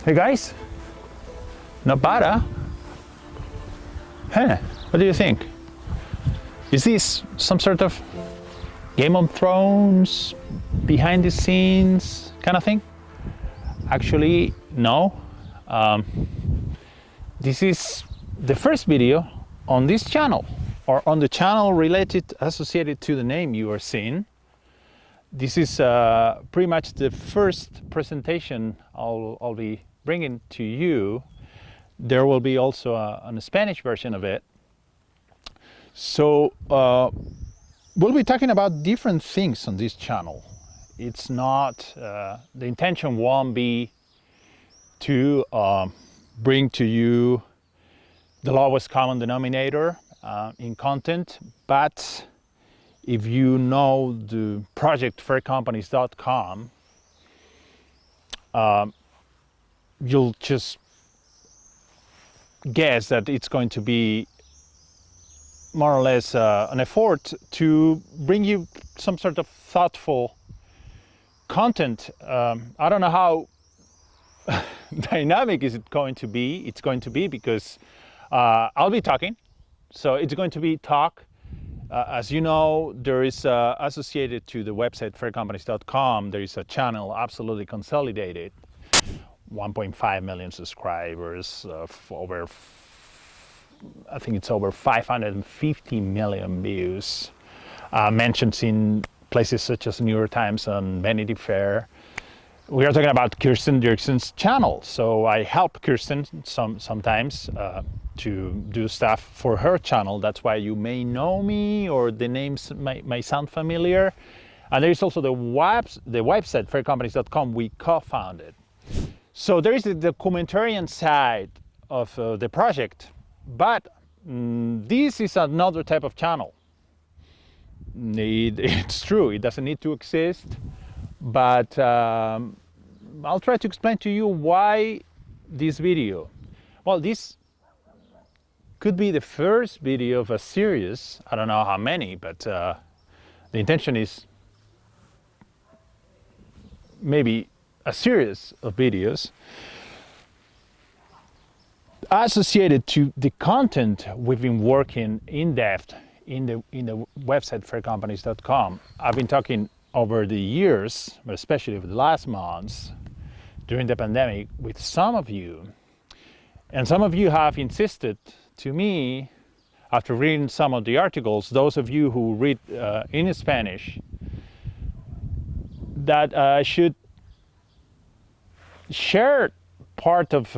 Hey guys, not bad, huh? Huh, what do you think? Is this some sort of Game of Thrones, behind the scenes kind of thing? Actually, no. This is the first video on this channel, or on the channel associated to the name you are seeing. This is pretty much the first presentation I'll be bringing to you. There will be also a Spanish version of it. So we'll be talking about different things on this channel. It's not, the intention won't be to bring to you the lowest common denominator in content, but if you know the project faircompanies.com, you'll just guess that it's going to be more or less an effort to bring you some sort of thoughtful content. I don't know how dynamic is it going to be. It's going to be because I'll be talking, so it's going to be talk. As you know, there is associated to the website faircompanies.com, there is a channel absolutely consolidated, 1.5 million subscribers, I think it's over 550 million views, mentioned in places such as New York Times and Vanity Fair. We are talking about Kirsten's channel, so I help Kirsten sometimes to do stuff for her channel. That's why you may know me, or the names may sound familiar. And there is also the website faircompanies.com we co-founded. So there is the documentarian side of the project, but this is another type of channel. It's true, it doesn't need to exist, but I'll try to explain to you why this video. Well, this could be the first video of a series. I don't know how many, but the intention is maybe a series of videos associated to the content we've been working in depth in the website faircompanies.com. I've been talking over the years, but especially over the last months during the pandemic, with some of you, and some of you have insisted to me, after reading some of the articles, those of you who read in Spanish, that I should share part of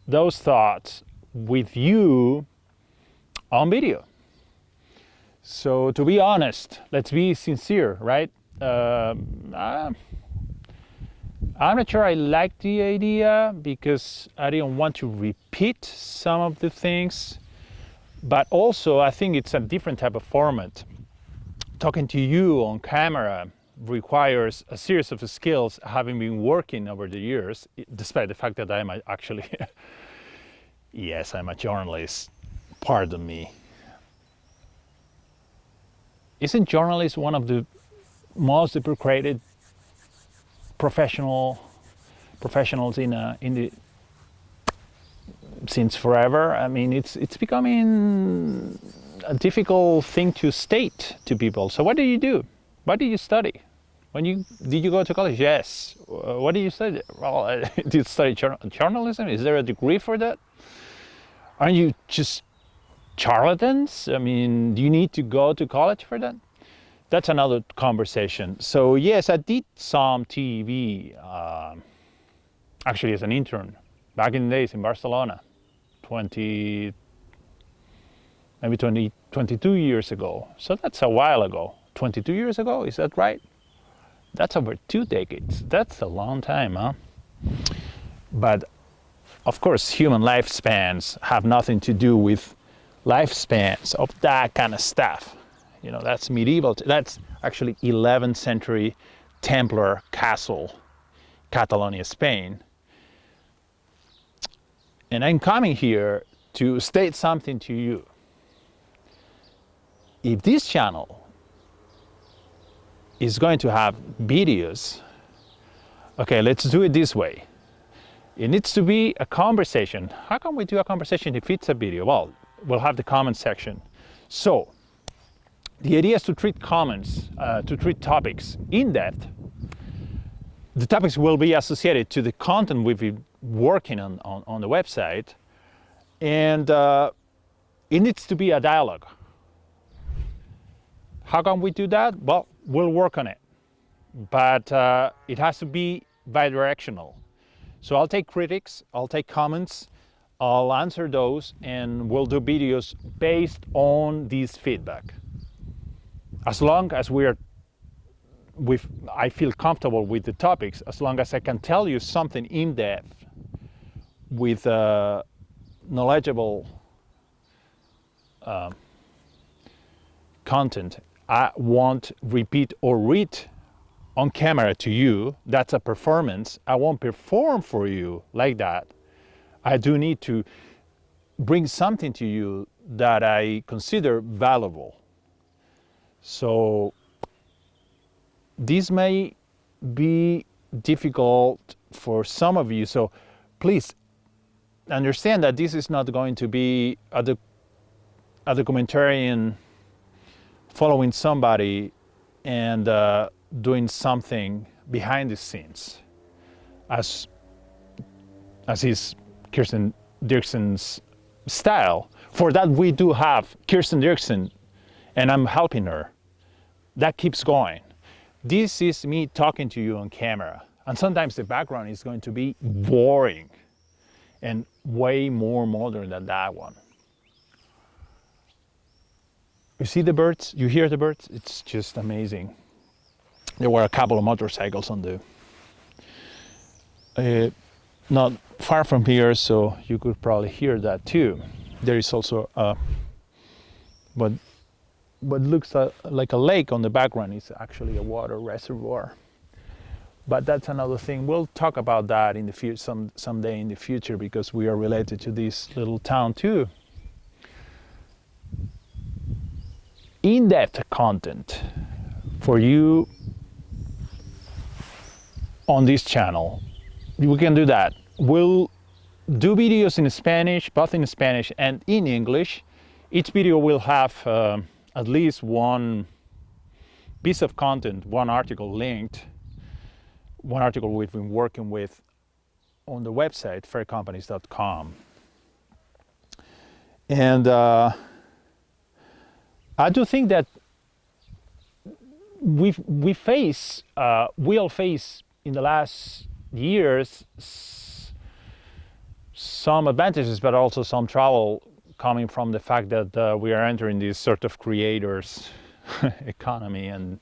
those thoughts with you on video. So to be honest, let's be sincere, right? I'm not sure I like the idea, because I didn't want to repeat some of the things, but also I think it's a different type of format. Talking to you on camera requires a series of skills, having been working over the years, despite the fact that I'm actually, yes, I'm a journalist, pardon me. Isn't journalism one of the most deprecated professionals since forever? I mean, it's becoming a difficult thing to state to people. So what do you do? What did you study? Did you go to college? Yes. What did you study? Well, I did study journalism. Is there a degree for that? Aren't you just charlatans? I mean, do you need to go to college for that? That's another conversation. So yes, I did some TV, actually as an intern, back in the days in Barcelona, 22 years ago. So that's a while ago. 22 years ago, is that right? That's over 2 decades. That's a long time, huh? But of course, human lifespans have nothing to do with lifespans of that kind of stuff. You know, that's medieval. That's actually 11th century Templar castle, Catalonia, Spain. And I'm coming here to state something to you. If this channel is going to have videos Okay, let's do it this way. It needs to be a conversation. How can we do a conversation if it's a video? Well, we'll have the comment section. So the idea is to treat comments, to treat topics in depth. The topics will be associated to the content we've been working on the website, and it needs to be a dialogue. How can we do that? Well, we'll work on it, but it has to be bidirectional. So I'll take critics, I'll take comments, I'll answer those, and we'll do videos based on this feedback. As long as I feel comfortable with the topics, as long as I can tell you something in depth with knowledgeable content, I won't repeat or read on camera to you. That's a performance. I won't perform for you like that. I do need to bring something to you that I consider valuable. So this may be difficult for some of you, so please understand that this is not going to be a documentarian following somebody and doing something behind the scenes, as is Kirsten Dirksen's style. For that, we do have Kirsten Dirksen, and I'm helping her. That keeps going. This is me talking to you on camera, and sometimes the background is going to be boring and way more modern than that one. You see the birds? You hear the birds? It's just amazing. There were a couple of motorcycles on the not far from here, so you could probably hear that too. There is also what looks like a lake on the background. Is actually a water reservoir. But that's another thing. We'll talk about that in the future, someday in the future, because we are related to this little town too. In-depth content for you on this channel, we can do that. We'll do videos in Spanish, both in Spanish and in English. Each video will have at least one piece of content, one article linked, one article we've been working with on the website faircompanies.com. And I do think that we'll face in the last years some advantages, but also some trouble coming from the fact that we are entering this sort of creators economy, and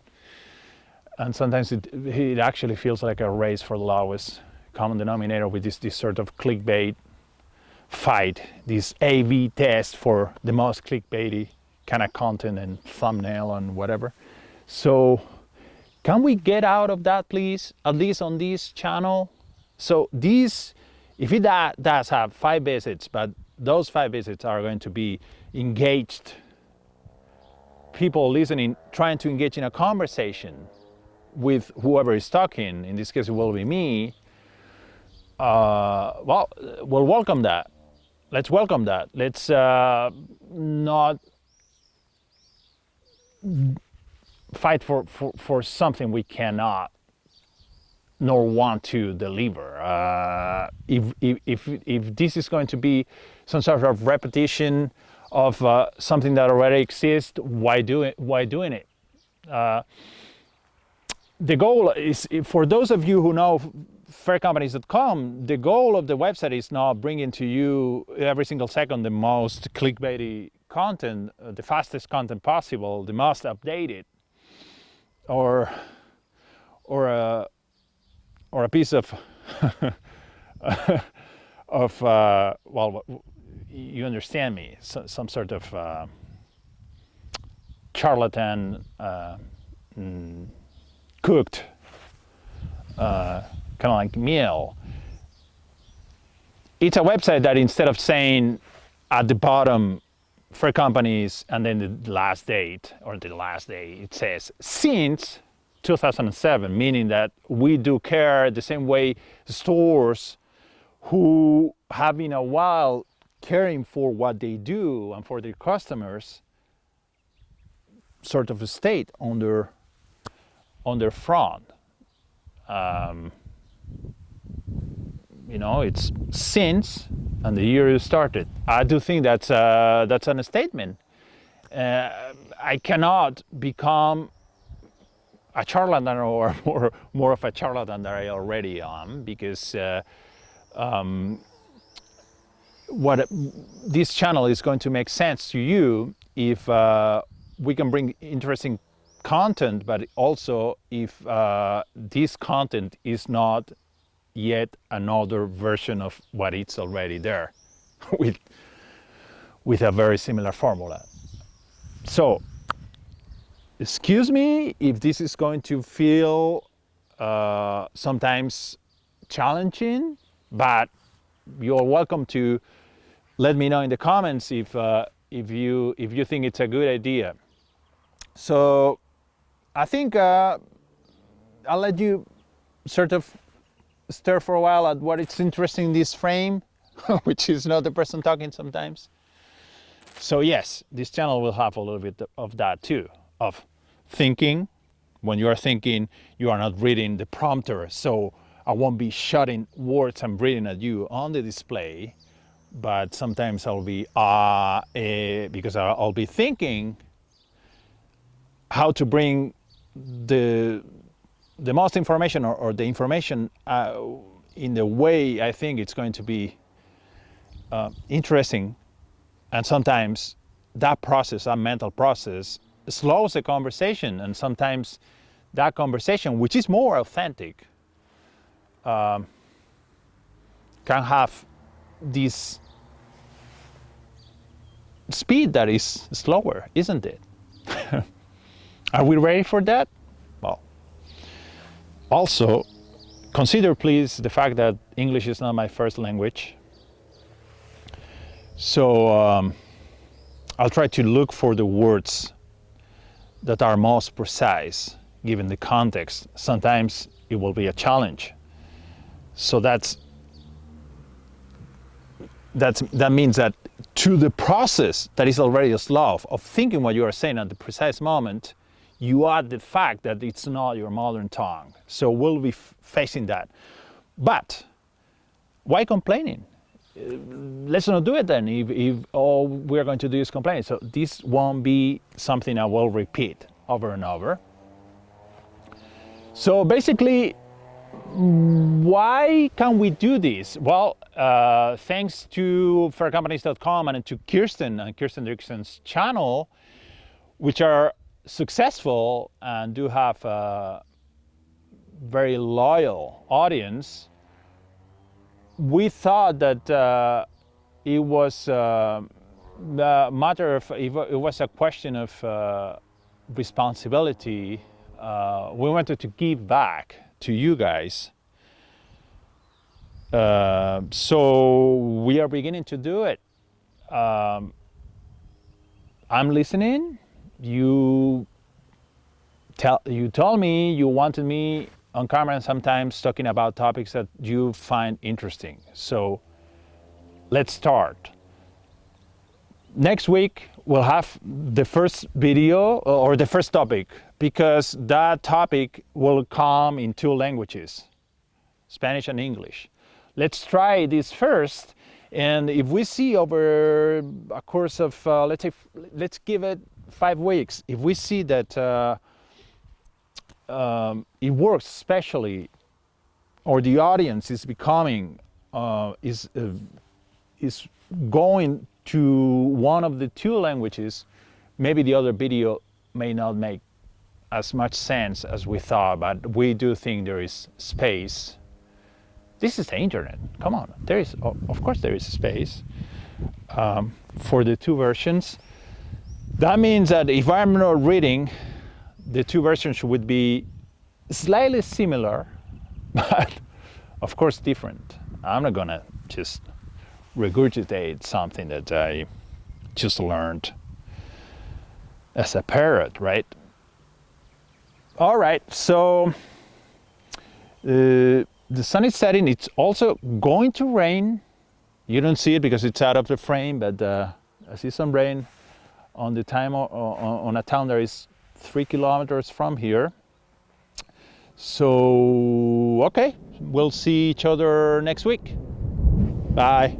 sometimes it actually feels like a race for the lowest common denominator with this sort of clickbait fight, this A/B test for the most clickbaity kind of content and thumbnail and whatever. So can we get out of that, please, at least on this channel? So this, if it does have 5 visits, but those 5 visits are going to be engaged people listening, trying to engage in a conversation with whoever is talking, in this case it will be me, well, we'll welcome that. Let's welcome that. Let's not fight for something we cannot nor want to deliver. If this is going to be some sort of repetition of something that already exists, why doing it? The goal is, for those of you who know faircompanies.com, the goal of the website is not bringing to you every single second the most clickbaity content, the fastest content possible, the most updated, or a piece of well, you understand me, some sort of charlatan cooked kind of like meal. It's a website that instead of saying at the bottom Fair Companies and then the last date or the last day, it says since 2007, meaning that we do care the same way stores who have been a while caring for what they do and for their customers sort of stayed on their front. It's since and the year you started. I do think that's an statement. I cannot become a charlatan or more of a charlatan than I already am, because what this channel is going to make sense to you if we can bring interesting content, but also if this content is not yet another version of what it's already there with a very similar formula. So excuse me if this is going to feel sometimes challenging, but you're welcome to let me know in the comments if you think it's a good idea. So I think I'll let you sort of stare for a while at what is interesting in this frame, which is not the person talking sometimes. So yes, this channel will have a little bit of that too, of thinking. When you are thinking, you are not reading the prompter, so I won't be shouting words I'm reading at you on the display, but sometimes I'll be because I'll be thinking how to bring the most information or the information in the way I think it's going to be interesting. And sometimes that process, that mental process, slows the conversation, and sometimes that conversation, which is more authentic, can have this speed that is slower, isn't it? Are we ready for that? Well, also consider please the fact that English is not my first language. So I'll try to look for the words that are most precise given the context. Sometimes it will be a challenge. So that means that to the process that is already a slow of thinking what you are saying at the precise moment, you add the fact that it's not your modern tongue. So we'll be facing that. But why complaining? Let's not do it then if all we're going to do is complain. So this won't be something I will repeat over and over. So basically, why can we do this? Well, thanks to faircompanies.com and to Kirsten and Kirsten Dixon's channel, which are successful and do have a very loyal audience, we thought that it was a matter of, it was a question of responsibility. We wanted to give back to you guys. So we are beginning to do it. I'm listening. You told me you wanted me on camera and sometimes talking about topics that you find interesting. So let's start. Next week we'll have the first video or the first topic, because that topic will come in two languages, Spanish and English. Let's try this first, and if we see over a course of let's give it 5 weeks, if we see that it works, especially, or the audience is becoming is going to one of the two languages, maybe the other video may not make as much sense as we thought, but we do think there is space. This is the internet. Come on, there is, of course, there is space for the two versions. That means that if I'm not reading, the two versions would be slightly similar, but of course different. I'm not gonna just regurgitate something that I just learned as a parrot, right? All right, so the sun is setting. It's also going to rain. You don't see it because it's out of the frame, but I see some rain on the time on a town that is 3 kilometers from here. So, okay, we'll see each other next week. Bye.